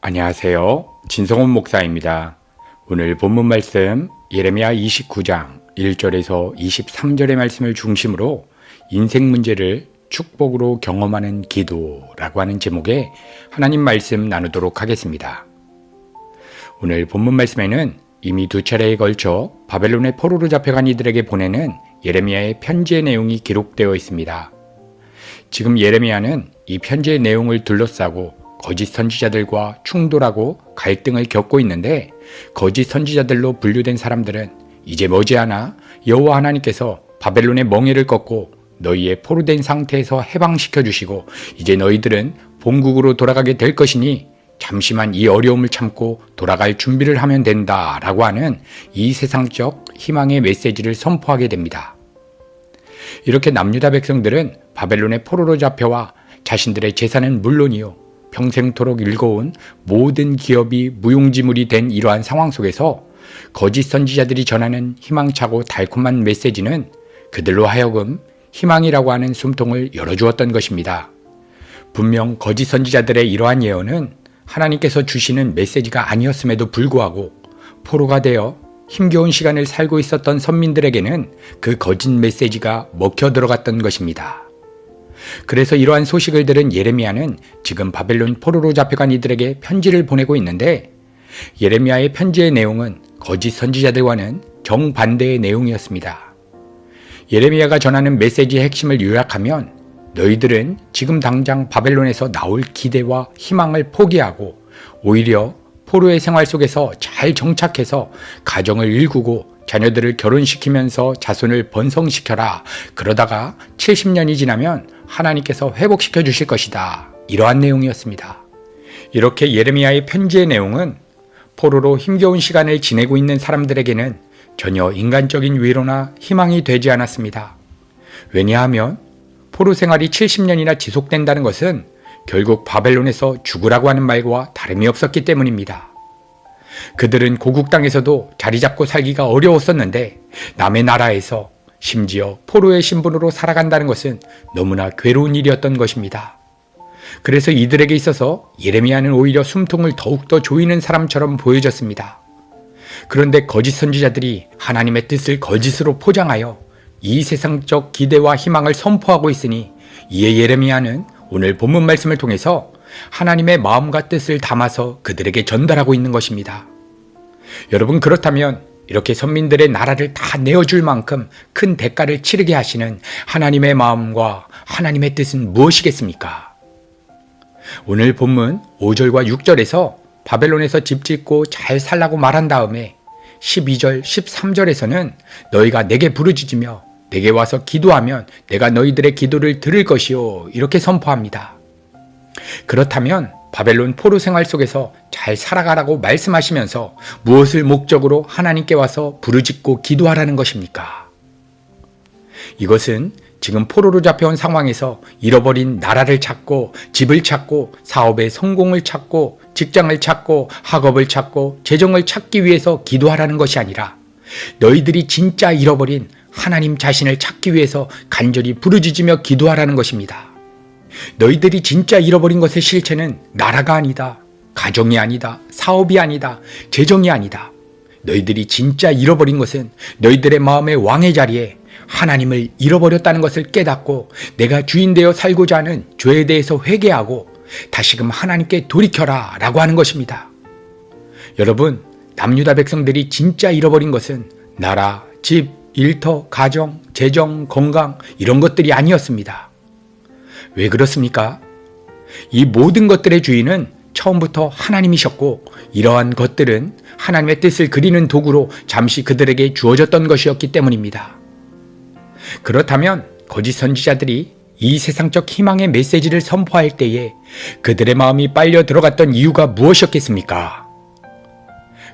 안녕하세요. 진성훈 목사입니다. 오늘 본문 말씀 예레미야 29장 1절에서 23절의 말씀을 중심으로 인생 문제를 축복으로 경험하는 기도라고 하는 제목의 하나님 말씀 나누도록 하겠습니다. 오늘 본문 말씀에는 이미 두 차례에 걸쳐 바벨론의 포로로 잡혀간 이들에게 보내는 예레미야의 편지의 내용이 기록되어 있습니다. 지금 예레미야는 이 편지의 내용을 둘러싸고 거짓 선지자들과 충돌하고 갈등을 겪고 있는데, 거짓 선지자들로 분류된 사람들은 이제 머지않아 여호와 하나님께서 바벨론의 멍에를 꺾고 너희의 포로된 상태에서 해방시켜 주시고 이제 너희들은 본국으로 돌아가게 될 것이니 잠시만 이 어려움을 참고 돌아갈 준비를 하면 된다라고 하는 이 세상적 희망의 메시지를 선포하게 됩니다. 이렇게 남유다 백성들은 바벨론의 포로로 잡혀와 자신들의 재산은 물론이요 평생토록 일궈온 모든 기업이 무용지물이 된 이러한 상황 속에서 거짓 선지자들이 전하는 희망차고 달콤한 메시지는 그들로 하여금 희망이라고 하는 숨통을 열어주었던 것입니다. 분명 거짓 선지자들의 이러한 예언은 하나님께서 주시는 메시지가 아니었음에도 불구하고 포로가 되어 힘겨운 시간을 살고 있었던 선민들에게는 그 거짓 메시지가 먹혀 들어갔던 것입니다. 그래서 이러한 소식을 들은 예레미야는 지금 바벨론 포로로 잡혀간 이들에게 편지를 보내고 있는데, 예레미야의 편지의 내용은 거짓 선지자들과는 정반대의 내용이었습니다. 예레미야가 전하는 메시지의 핵심을 요약하면 너희들은 지금 당장 바벨론에서 나올 기대와 희망을 포기하고 오히려 포로의 생활 속에서 잘 정착해서 가정을 일구고 자녀들을 결혼시키면서 자손을 번성시켜라. 그러다가 70년이 지나면 하나님께서 회복시켜 주실 것이다. 이러한 내용이었습니다. 이렇게 예레미야의 편지의 내용은 포로로 힘겨운 시간을 지내고 있는 사람들에게는 전혀 인간적인 위로나 희망이 되지 않았습니다. 왜냐하면 포로 생활이 70년이나 지속된다는 것은 결국 바벨론에서 죽으라고 하는 말과 다름이 없었기 때문입니다. 그들은 고국 땅에서도 자리 잡고 살기가 어려웠었는데 남의 나라에서 심지어 포로의 신분으로 살아간다는 것은 너무나 괴로운 일이었던 것입니다. 그래서 이들에게 있어서 예레미야는 오히려 숨통을 더욱더 조이는 사람처럼 보여졌습니다. 그런데 거짓 선지자들이 하나님의 뜻을 거짓으로 포장하여 이 세상적 기대와 희망을 선포하고 있으니, 이에 예레미야는 오늘 본문 말씀을 통해서 하나님의 마음과 뜻을 담아서 그들에게 전달하고 있는 것입니다. 여러분, 그렇다면 이렇게 선민들의 나라를 다 내어줄 만큼 큰 대가를 치르게 하시는 하나님의 마음과 하나님의 뜻은 무엇이겠습니까? 오늘 본문 5절과 6절에서 바벨론에서 집 짓고 잘 살라고 말한 다음에 12절, 13절에서는 너희가 내게 부르짖으며 내게 와서 기도하면 내가 너희들의 기도를 들을 것이요, 이렇게 선포합니다. 그렇다면 바벨론 포로 생활 속에서 잘 살아가라고 말씀하시면서 무엇을 목적으로 하나님께 와서 부르짖고 기도하라는 것입니까? 이것은 지금 포로로 잡혀온 상황에서 잃어버린 나라를 찾고 집을 찾고 사업의 성공을 찾고 직장을 찾고 학업을 찾고 재정을 찾기 위해서 기도하라는 것이 아니라 너희들이 진짜 잃어버린 하나님 자신을 찾기 위해서 간절히 부르짖으며 기도하라는 것입니다. 너희들이 진짜 잃어버린 것의 실체는 나라가 아니다, 가정이 아니다, 사업이 아니다, 재정이 아니다. 너희들이 진짜 잃어버린 것은 너희들의 마음의 왕의 자리에 하나님을 잃어버렸다는 것을 깨닫고 내가 주인 되어 살고자 하는 죄에 대해서 회개하고 다시금 하나님께 돌이켜라 라고 하는 것입니다. 여러분, 남유다 백성들이 진짜 잃어버린 것은 나라, 집, 일터, 가정, 재정, 건강 이런 것들이 아니었습니다. 왜 그렇습니까? 이 모든 것들의 주인은 처음부터 하나님이셨고, 이러한 것들은 하나님의 뜻을 그리는 도구로 잠시 그들에게 주어졌던 것이었기 때문입니다. 그렇다면 거짓 선지자들이 이 세상적 희망의 메시지를 선포할 때에 그들의 마음이 빨려 들어갔던 이유가 무엇이었겠습니까?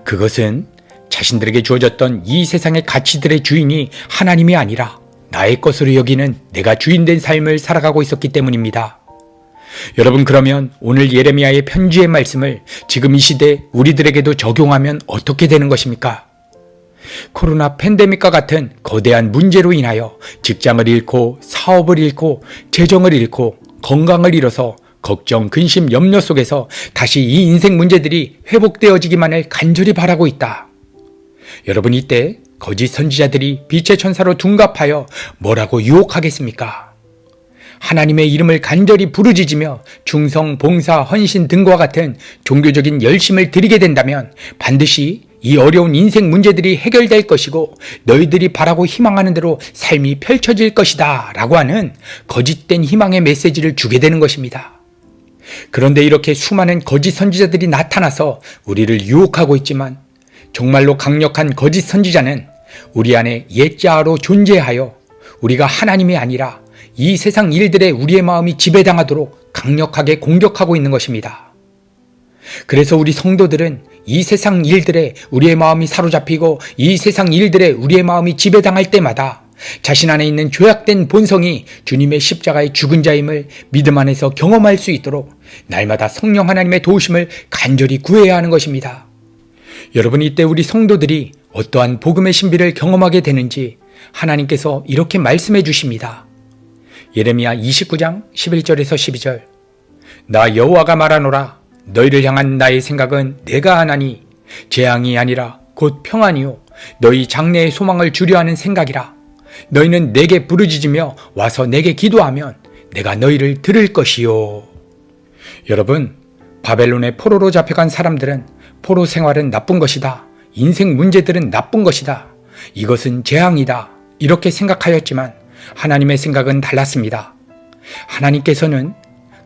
그것은 자신들에게 주어졌던 이 세상의 가치들의 주인이 하나님이 아니라 나의 것으로 여기는 내가 주인된 삶을 살아가고 있었기 때문입니다. 여러분, 그러면 오늘 예레미야의 편지의 말씀을 지금 이 시대 우리들에게도 적용하면 어떻게 되는 것입니까? 코로나 팬데믹과 같은 거대한 문제로 인하여 직장을 잃고 사업을 잃고 재정을 잃고 건강을 잃어서 걱정, 근심, 염려 속에서 다시 이 인생 문제들이 회복되어지기만을 간절히 바라고 있다. 여러분, 이때 거짓 선지자들이 빛의 천사로 둔갑하여 뭐라고 유혹하겠습니까? 하나님의 이름을 간절히 부르짖으며 충성, 봉사, 헌신 등과 같은 종교적인 열심을 드리게 된다면 반드시 이 어려운 인생 문제들이 해결될 것이고 너희들이 바라고 희망하는 대로 삶이 펼쳐질 것이다 라고 하는 거짓된 희망의 메시지를 주게 되는 것입니다. 그런데 이렇게 수많은 거짓 선지자들이 나타나서 우리를 유혹하고 있지만 정말로 강력한 거짓 선지자는 우리 안에 옛자아로 존재하여 우리가 하나님이 아니라 이 세상 일들에 우리의 마음이 지배당하도록 강력하게 공격하고 있는 것입니다. 그래서 우리 성도들은 이 세상 일들에 우리의 마음이 사로잡히고 이 세상 일들에 우리의 마음이 지배당할 때마다 자신 안에 있는 죄악된 본성이 주님의 십자가의 죽은 자임을 믿음 안에서 경험할 수 있도록 날마다 성령 하나님의 도우심을 간절히 구해야 하는 것입니다. 여러분, 이때 우리 성도들이 어떠한 복음의 신비를 경험하게 되는지 하나님께서 이렇게 말씀해 주십니다. 예레미야 29장 11절에서 12절. 나 여호와가 말하노라. 너희를 향한 나의 생각은 내가 하나니 재앙이 아니라 곧 평안이요 너희 장래의 소망을 주려하는 생각이라. 너희는 내게 부르짖으며 와서 내게 기도하면 내가 너희를 들을 것이요. 여러분, 바벨론의 포로로 잡혀간 사람들은 포로 생활은 나쁜 것이다. 인생 문제들은 나쁜 것이다. 이것은 재앙이다. 이렇게 생각하였지만 하나님의 생각은 달랐습니다. 하나님께서는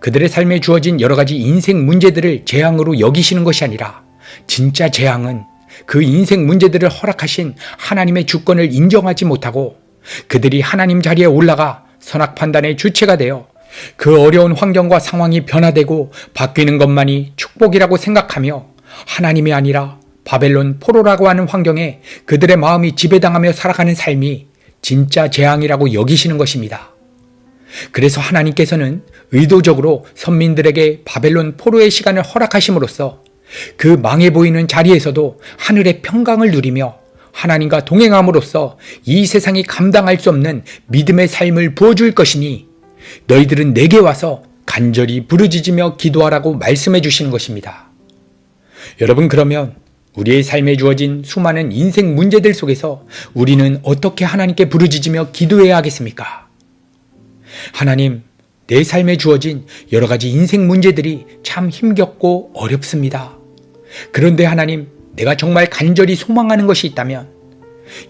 그들의 삶에 주어진 여러 가지 인생 문제들을 재앙으로 여기시는 것이 아니라 진짜 재앙은 그 인생 문제들을 허락하신 하나님의 주권을 인정하지 못하고 그들이 하나님 자리에 올라가 선악 판단의 주체가 되어 그 어려운 환경과 상황이 변화되고 바뀌는 것만이 축복이라고 생각하며 하나님이 아니라 바벨론 포로라고 하는 환경에 그들의 마음이 지배당하며 살아가는 삶이 진짜 재앙이라고 여기시는 것입니다. 그래서 하나님께서는 의도적으로 선민들에게 바벨론 포로의 시간을 허락하심으로써 그 망해 보이는 자리에서도 하늘의 평강을 누리며 하나님과 동행함으로써 이 세상이 감당할 수 없는 믿음의 삶을 부어줄 것이니 너희들은 내게 와서 간절히 부르짖으며 기도하라고 말씀해 주시는 것입니다. 여러분, 그러면 우리의 삶에 주어진 수많은 인생 문제들 속에서 우리는 어떻게 하나님께 부르짖으며 기도해야 하겠습니까? 하나님, 내 삶에 주어진 여러 가지 인생 문제들이 참 힘겹고 어렵습니다. 그런데 하나님, 내가 정말 간절히 소망하는 것이 있다면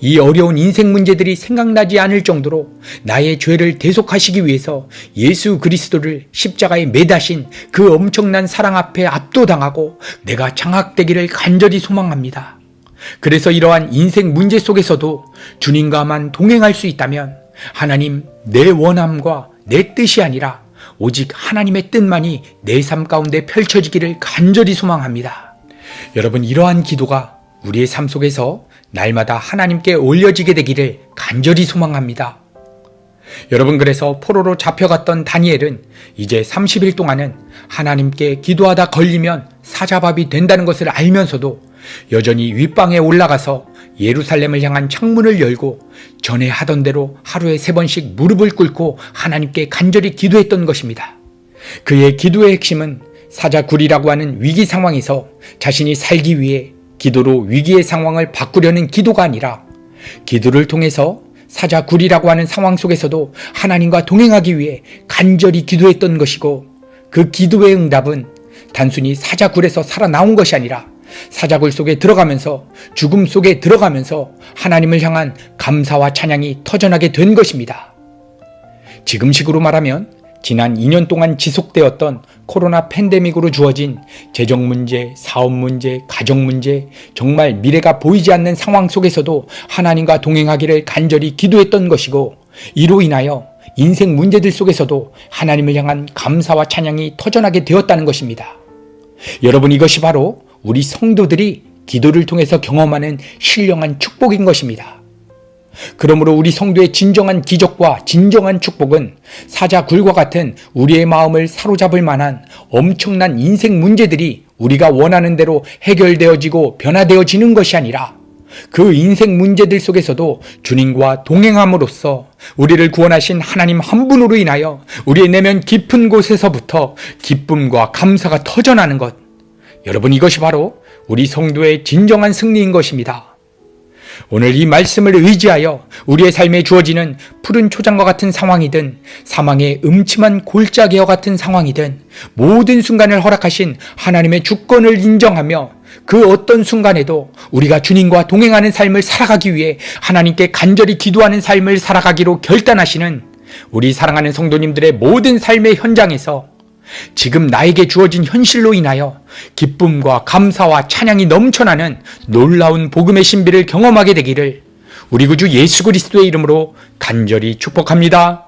이 어려운 인생 문제들이 생각나지 않을 정도로 나의 죄를 대속하시기 위해서 예수 그리스도를 십자가에 매다신 그 엄청난 사랑 앞에 압도당하고 내가 장악되기를 간절히 소망합니다. 그래서 이러한 인생 문제 속에서도 주님과만 동행할 수 있다면 하나님, 내 원함과 내 뜻이 아니라 오직 하나님의 뜻만이 내 삶 가운데 펼쳐지기를 간절히 소망합니다. 여러분, 이러한 기도가 우리의 삶 속에서 날마다 하나님께 올려지게 되기를 간절히 소망합니다. 여러분, 그래서 포로로 잡혀갔던 다니엘은 이제 30일 동안은 하나님께 기도하다 걸리면 사자밥이 된다는 것을 알면서도 여전히 윗방에 올라가서 예루살렘을 향한 창문을 열고 전에 하던 대로 하루에 3번씩 무릎을 꿇고 하나님께 간절히 기도했던 것입니다. 그의 기도의 핵심은 사자굴이라고 하는 위기 상황에서 자신이 살기 위해 기도로 위기의 상황을 바꾸려는 기도가 아니라 기도를 통해서 사자굴이라고 하는 상황 속에서도 하나님과 동행하기 위해 간절히 기도했던 것이고, 그 기도의 응답은 단순히 사자굴에서 살아나온 것이 아니라 사자굴 속에 들어가면서 죽음 속에 들어가면서 하나님을 향한 감사와 찬양이 터져나게 된 것입니다. 지금식으로 말하면 지난 2년 동안 지속되었던 코로나 팬데믹으로 주어진 재정 문제, 사업 문제, 가정 문제, 정말 미래가 보이지 않는 상황 속에서도 하나님과 동행하기를 간절히 기도했던 것이고, 이로 인하여 인생 문제들 속에서도 하나님을 향한 감사와 찬양이 터져나게 되었다는 것입니다. 여러분, 이것이 바로 우리 성도들이 기도를 통해서 경험하는 신령한 축복인 것입니다. 그러므로 우리 성도의 진정한 기적과 진정한 축복은 사자굴과 같은 우리의 마음을 사로잡을 만한 엄청난 인생 문제들이 우리가 원하는 대로 해결되어지고 변화되어지는 것이 아니라 그 인생 문제들 속에서도 주님과 동행함으로써 우리를 구원하신 하나님 한 분으로 인하여 우리의 내면 깊은 곳에서부터 기쁨과 감사가 터져나는 것. 여러분, 이것이 바로 우리 성도의 진정한 승리인 것입니다. 오늘 이 말씀을 의지하여 우리의 삶에 주어지는 푸른 초장과 같은 상황이든 사망의 음침한 골짜기와 같은 상황이든 모든 순간을 허락하신 하나님의 주권을 인정하며 그 어떤 순간에도 우리가 주님과 동행하는 삶을 살아가기 위해 하나님께 간절히 기도하는 삶을 살아가기로 결단하시는 우리 사랑하는 성도님들의 모든 삶의 현장에서 지금 나에게 주어진 현실로 인하여 기쁨과 감사와 찬양이 넘쳐나는 놀라운 복음의 신비를 경험하게 되기를 우리 구주 예수 그리스도의 이름으로 간절히 축복합니다.